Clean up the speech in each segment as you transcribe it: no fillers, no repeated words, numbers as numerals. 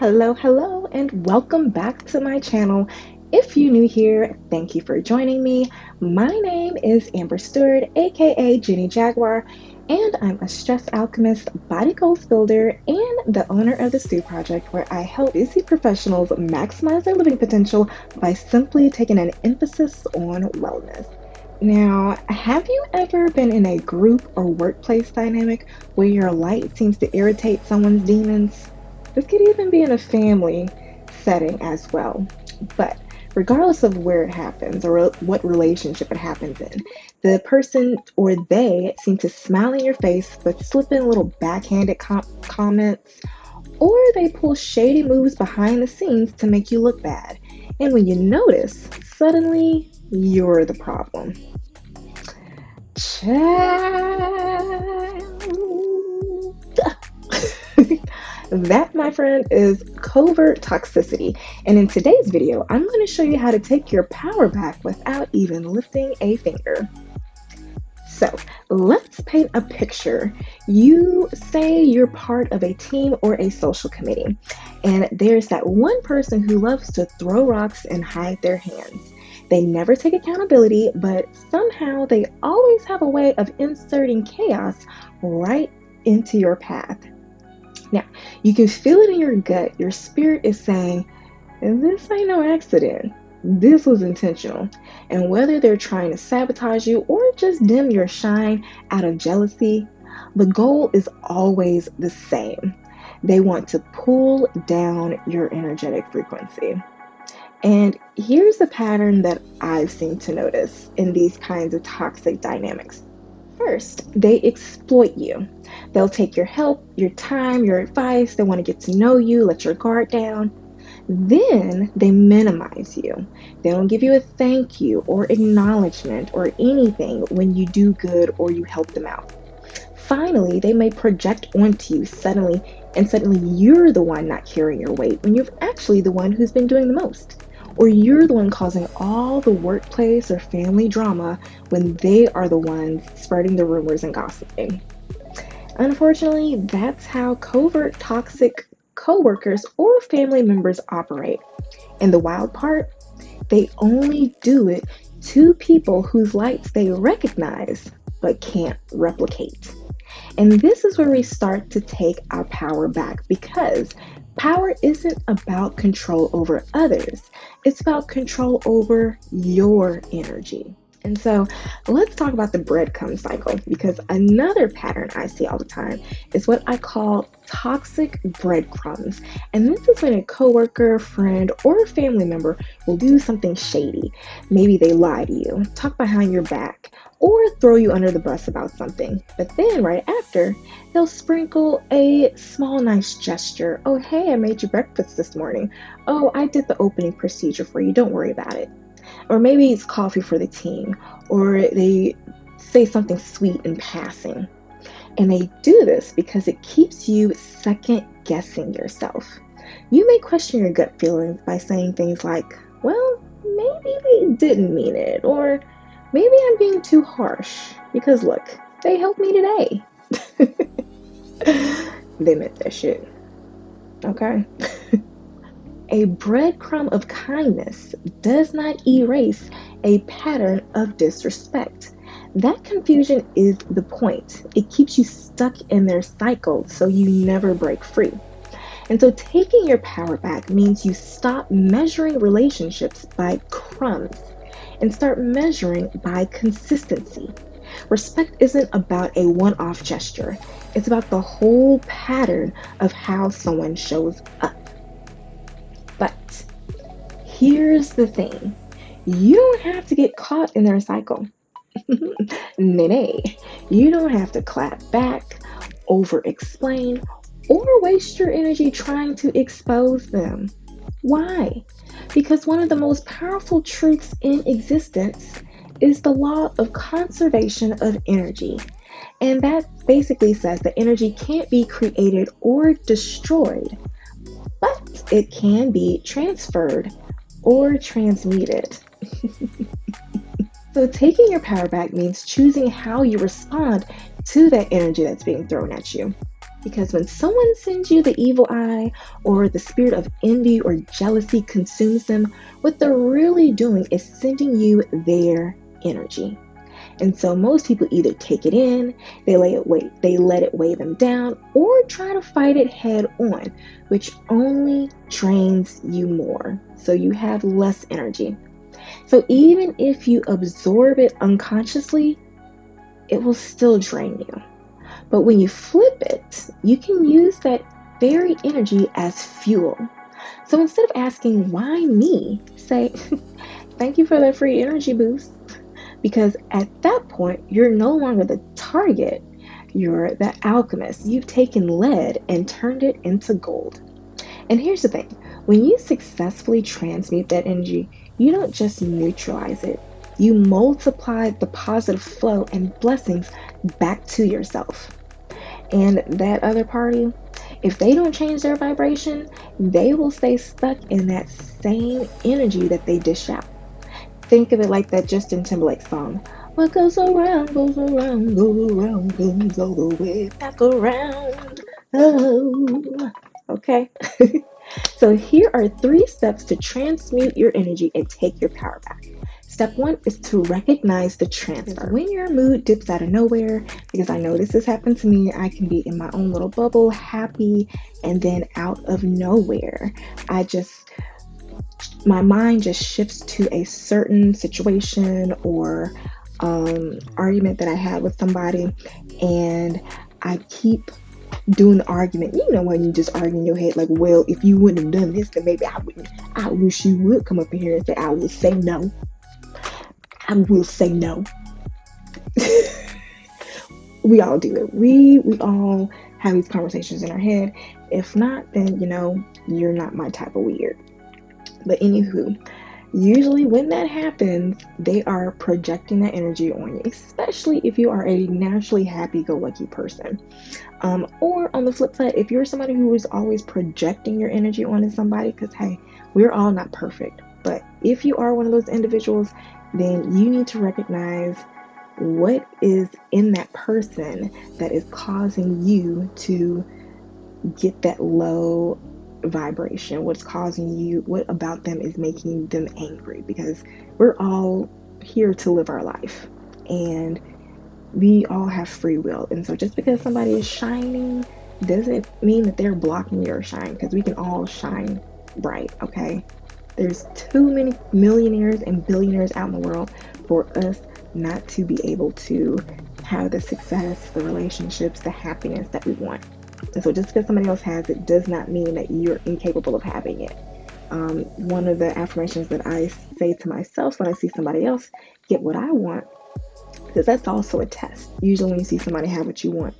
Hello, and welcome back to my channel. If you're new here, thank you for joining me. My name is Amber Stewart, aka Jenny Jaguar, and I'm a stress alchemist, body goals builder, and the owner of the Stew Project, where I help busy professionals maximize their living potential by simply taking an emphasis on wellness. Now, have you ever been in a group or workplace dynamic where your light seems to irritate someone's demons? This could even be in a family setting as well. But regardless of where it happens or what relationship it happens in, the person or they seem to smile in your face but slip in little backhanded comments, or they pull shady moves behind the scenes to make you look bad. And when you notice, suddenly you're the problem. That, my friend, is covert toxicity. And in today's video, I'm going to show you how to take your power back without even lifting a finger. So let's paint a picture. You say you're part of a team or a social committee, and there's that one person who loves to throw rocks and hide their hands. They never take accountability, but somehow they always have a way of inserting chaos right into your path. Now, you can feel it in your gut. Your spirit is saying, this ain't no accident. This was intentional. And whether they're trying to sabotage you or just dim your shine out of jealousy, the goal is always the same. They want to pull down your energetic frequency. And here's a pattern that I've seen to notice in these kinds of toxic dynamics. First, they exploit you. They'll take your help, your time, your advice. They want to get to know you, let your guard down. Then they minimize you. They don't give you a thank you or acknowledgement or anything when you do good or you help them out. Finally, they may project onto you suddenly you're the one not carrying your weight when you're actually the one who's been doing the most. Or you're the one causing all the workplace or family drama when they are the ones spreading the rumors and gossiping. Unfortunately, that's how covert toxic coworkers or family members operate. And the wild part, they only do it to people whose lights they recognize but can't replicate. And this is where we start to take our power back, because power isn't about control over others. It's about control over your energy. And so let's talk about the breadcrumb cycle, because another pattern I see all the time is what I call toxic breadcrumbs. And this is when a coworker, friend, or family member will do something shady. Maybe they lie to you, talk behind your back, or throw you under the bus about something. But then right after, they'll sprinkle a small nice gesture. Oh, hey, I made you breakfast this morning. Oh, I did the opening procedure for you. Don't worry about it. Or maybe it's coffee for the team, or they say something sweet in passing. And they do this because it keeps you second guessing yourself. You may question your gut feelings by saying things like, well, maybe they didn't mean it, or maybe I'm being too harsh because look, they helped me today. They meant that shit. Okay? A breadcrumb of kindness does not erase a pattern of disrespect. That confusion is the point. It keeps you stuck in their cycle so you never break free. And so taking your power back means you stop measuring relationships by crumbs and start measuring by consistency. Respect isn't about a one-off gesture. It's about the whole pattern of how someone shows up. But here's the thing. You don't have to get caught in their cycle. Nay, you don't have to clap back, over-explain, or waste your energy trying to expose them. Why? Because one of the most powerful truths in existence is the law of conservation of energy. And that basically says that energy can't be created or destroyed, but it can be transferred or transmuted. So taking your power back means choosing how you respond to that energy that's being thrown at you. Because when someone sends you the evil eye or the spirit of envy or jealousy consumes them, what they're really doing is sending you their energy. And so most people either take it in, they let it weigh them down, or try to fight it head on, which only drains you more. So you have less energy. So even if you absorb it unconsciously, it will still drain you. But when you flip it, you can use that very energy as fuel. So instead of asking, why me? Say, thank you for that free energy boost. Because at that point, you're no longer the target, you're the alchemist. You've taken lead and turned it into gold. And here's the thing, when you successfully transmute that energy, you don't just neutralize it, you multiply the positive flow and blessings back to yourself. And that other party, if they don't change their vibration, they will stay stuck in that same energy that they dish out. Think of it like that Justin Timberlake song. What goes around, goes around, comes all the way back around. Oh, okay. So here are 3 steps to transmute your energy and take your power back. Step 1 is to recognize the transfer. When your mood dips out of nowhere, because I know this has happened to me, I can be in my own little bubble, happy, and then out of nowhere, my mind just shifts to a certain situation or argument that I had with somebody, and I keep doing the argument. You know, when you just argue in your head, like, well, if you wouldn't have done this, then maybe I wouldn't. I wish you would come up in here and say, I will say no. I will say no. We all do it. We all have these conversations in our head. If not, then, you're not my type of weird. But anywho, usually when that happens, they are projecting that energy on you, especially if you are a naturally happy-go-lucky person. Or on the flip side, if you're somebody who is always projecting your energy onto somebody, because hey, we're all not perfect. But if you are one of those individuals, then you need to recognize what is in that person that is causing you to get that low vibration, what's causing you, what about them is making them angry, because we're all here to live our life and we all have free will. And so just because somebody is shining doesn't mean that they're blocking your shine, because we can all shine bright. Okay, there's too many millionaires and billionaires out in the world for us not to be able to have the success, the relationships, the happiness that we want. And so just because somebody else has it does not mean that you're incapable of having it. One of the affirmations that I say to myself when I see somebody else get what I want, because that's also a test. Usually when you see somebody have what you want,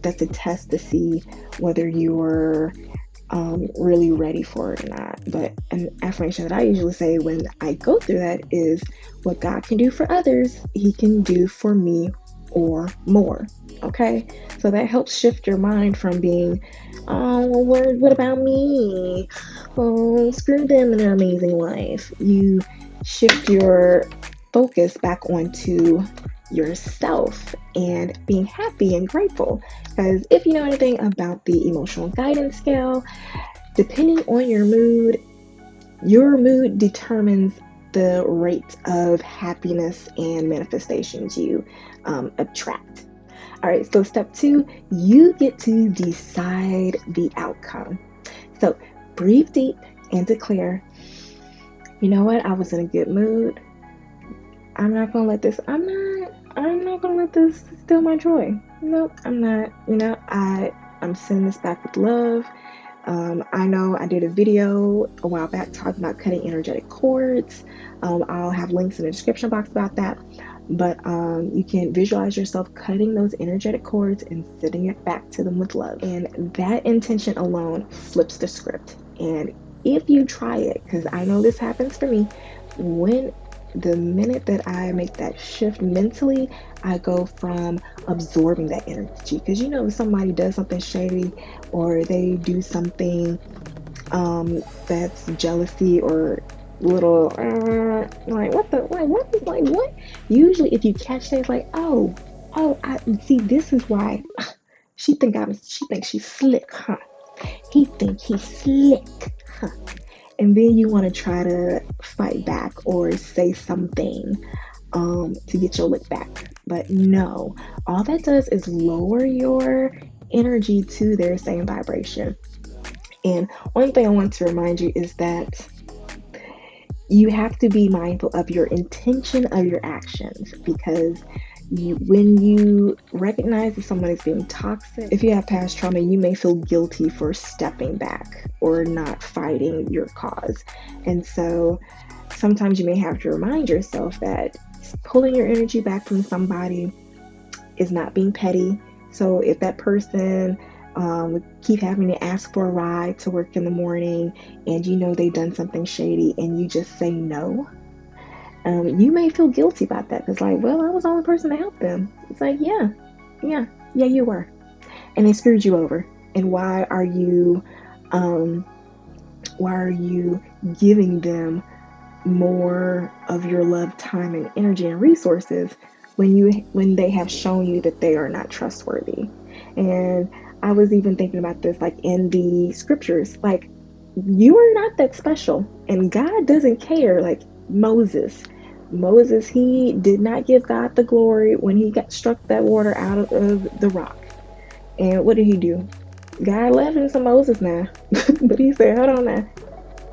that's a test to see whether you're really ready for it or not. But an affirmation that I usually say when I go through that is, what God can do for others, He can do for me or more. Okay, so that helps shift your mind from being, oh, well, what about me? Oh, screw them and their amazing life. You shift your focus back onto yourself and being happy and grateful. Because if you know anything about the emotional guidance scale, depending on your mood determines the rate of happiness and manifestations you attract. All right, so step 2, you get to decide the outcome. So breathe deep and declare, you know what, I was in a good mood. I'm not gonna let this steal my joy. Nope, I'm not. I'm sending this back with love. I know I did a video a while back talking about cutting energetic cords. I'll have links in the description box about that. But you can visualize yourself cutting those energetic cords and sending it back to them with love. And that intention alone flips the script. And if you try it, because I know this happens for me, the minute that I make that shift mentally, I go from absorbing that energy. Because if somebody does something shady or they do something that's jealousy or little what? Usually if you catch that, it's like, I see, this is why She thinks she's slick, huh? He think he's slick, huh? And then you want to try to fight back or say something to get your lick back. But no, all that does is lower your energy to their same vibration. And one thing I want to remind you is that you have to be mindful of your intention of your actions, because when you recognize that someone is being toxic, if you have past trauma, you may feel guilty for stepping back or not fighting your cause. And so sometimes you may have to remind yourself that pulling your energy back from somebody is not being petty. So if that person keep having to ask for a ride to work in the morning, and you know they've done something shady, and you just say no, you may feel guilty about that. It's like, well, I was the only person to help them. It's like, yeah, you were, and they screwed you over. And why are you giving them more of your love, time, and energy and resources when they have shown you that they are not trustworthy? And I was even thinking about this, like in the scriptures, like, you are not that special, and God doesn't care. Like Moses, he did not give God the glory when he got struck that water out of the rock. And what did he do? God left him to Moses now, but he said, hold on now,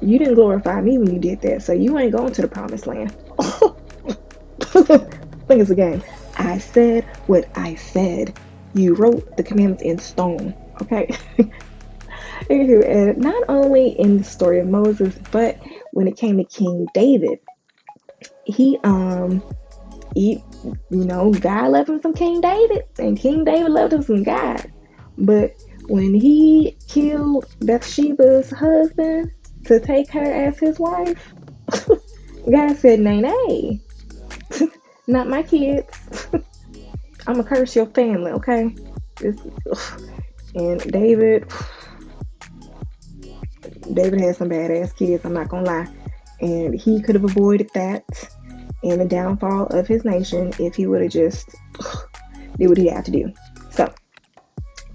you didn't glorify me when you did that, so you ain't going to the promised land. I think it's a game. I said what I said. You wrote the commandments in stone, okay? And not only in the story of Moses, but when it came to King David, he God left him some King David, and King David left him some God. But when he killed Bathsheba's husband to take her as his wife, God said, nay, nay, not my kids. I'm gonna curse your family, okay? And David had some badass kids, I'm not gonna lie. And he could have avoided that and the downfall of his nation if he would have just did what he had to do. So,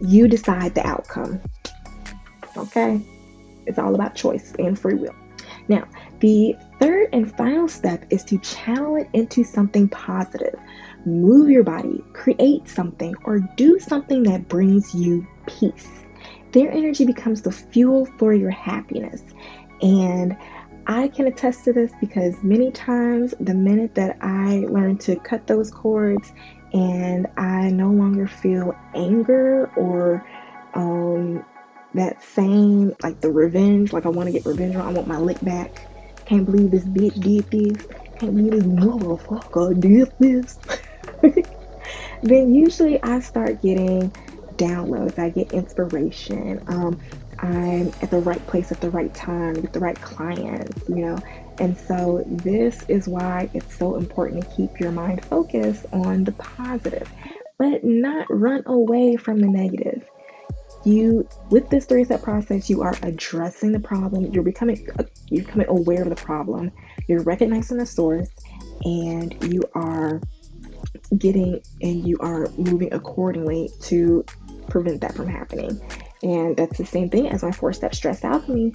you decide the outcome, okay? It's all about choice and free will. Now, the third and final step is to channel it into something positive. Move your body, create something, or do something that brings you peace. Their energy becomes the fuel for your happiness. And I can attest to this because many times the minute that I learn to cut those cords and I no longer feel anger or that same, like the revenge, like I want to get revenge, I want my lick back. Can't believe this bitch did this. Can't believe this motherfucker did this. Then usually I start getting downloads. I get inspiration. I'm at the right place at the right time with the right clients, And so this is why it's so important to keep your mind focused on the positive, but not run away from the negative. With this 3-step process, you are addressing the problem. You're becoming aware of the problem. You're recognizing the source, and you are moving accordingly to prevent that from happening. And that's the same thing as my 4-step stress alchemy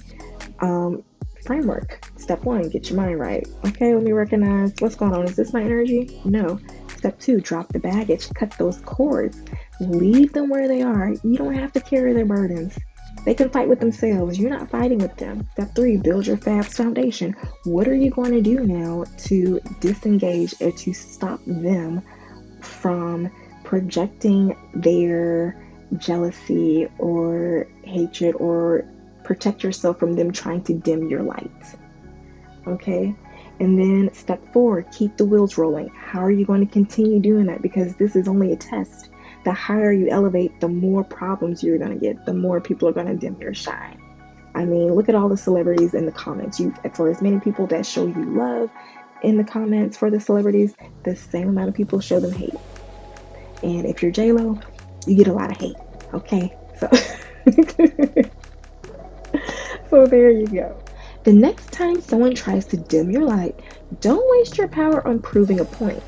framework. Step 1, get your mind right. Okay, let me recognize what's going on. Is this my energy? No. Step 2, drop the baggage, cut those cords, leave them where they are. You don't have to carry their burdens. They can fight with themselves. You're not fighting with them. Step 3, build your FABS foundation. What are you going to do now to disengage or to stop them from projecting their jealousy or hatred, or protect yourself from them trying to dim your light? Okay? And then step 4, keep the wheels rolling. How are you going to continue doing that? Because this is only a test. The higher you elevate, the more problems you're going to get, the more people are going to dim your shine. I mean, look at all the celebrities in the comments. For as many people that show you love in the comments for the celebrities, the same amount of people show them hate. And if you're J-Lo, you get a lot of hate. Okay? So there you go. The next time someone tries to dim your light, don't waste your power on proving a point.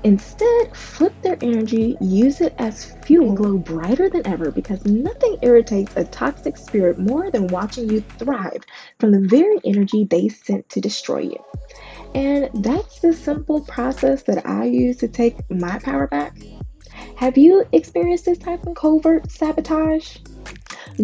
Instead, flip their energy, use it as fuel, and glow brighter than ever because nothing irritates a toxic spirit more than watching you thrive from the very energy they sent to destroy you. And that's the simple process that I use to take my power back. Have you experienced this type of covert sabotage?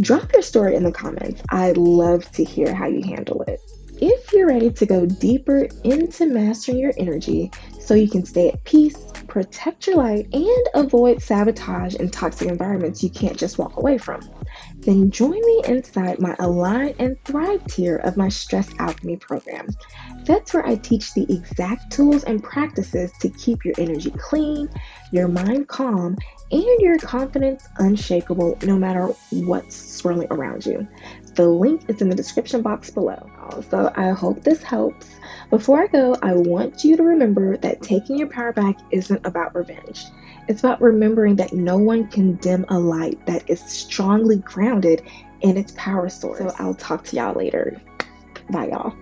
Drop your story in the comments. I'd love to hear how you handle it. If you're ready to go deeper into mastering your energy so you can stay at peace, protect your light, and avoid sabotage in toxic environments you can't just walk away from, then join me inside my Align and Thrive tier of my Stress Alchemy program. That's where I teach the exact tools and practices to keep your energy clean, your mind calm, and your confidence unshakable no matter what's swirling around you. The link is in the description box below. So I hope this helps. Before I go, I want you to remember that taking your power back isn't about revenge. It's about remembering that no one can dim a light that is strongly grounded in its power source. So I'll talk to y'all later. Bye, y'all.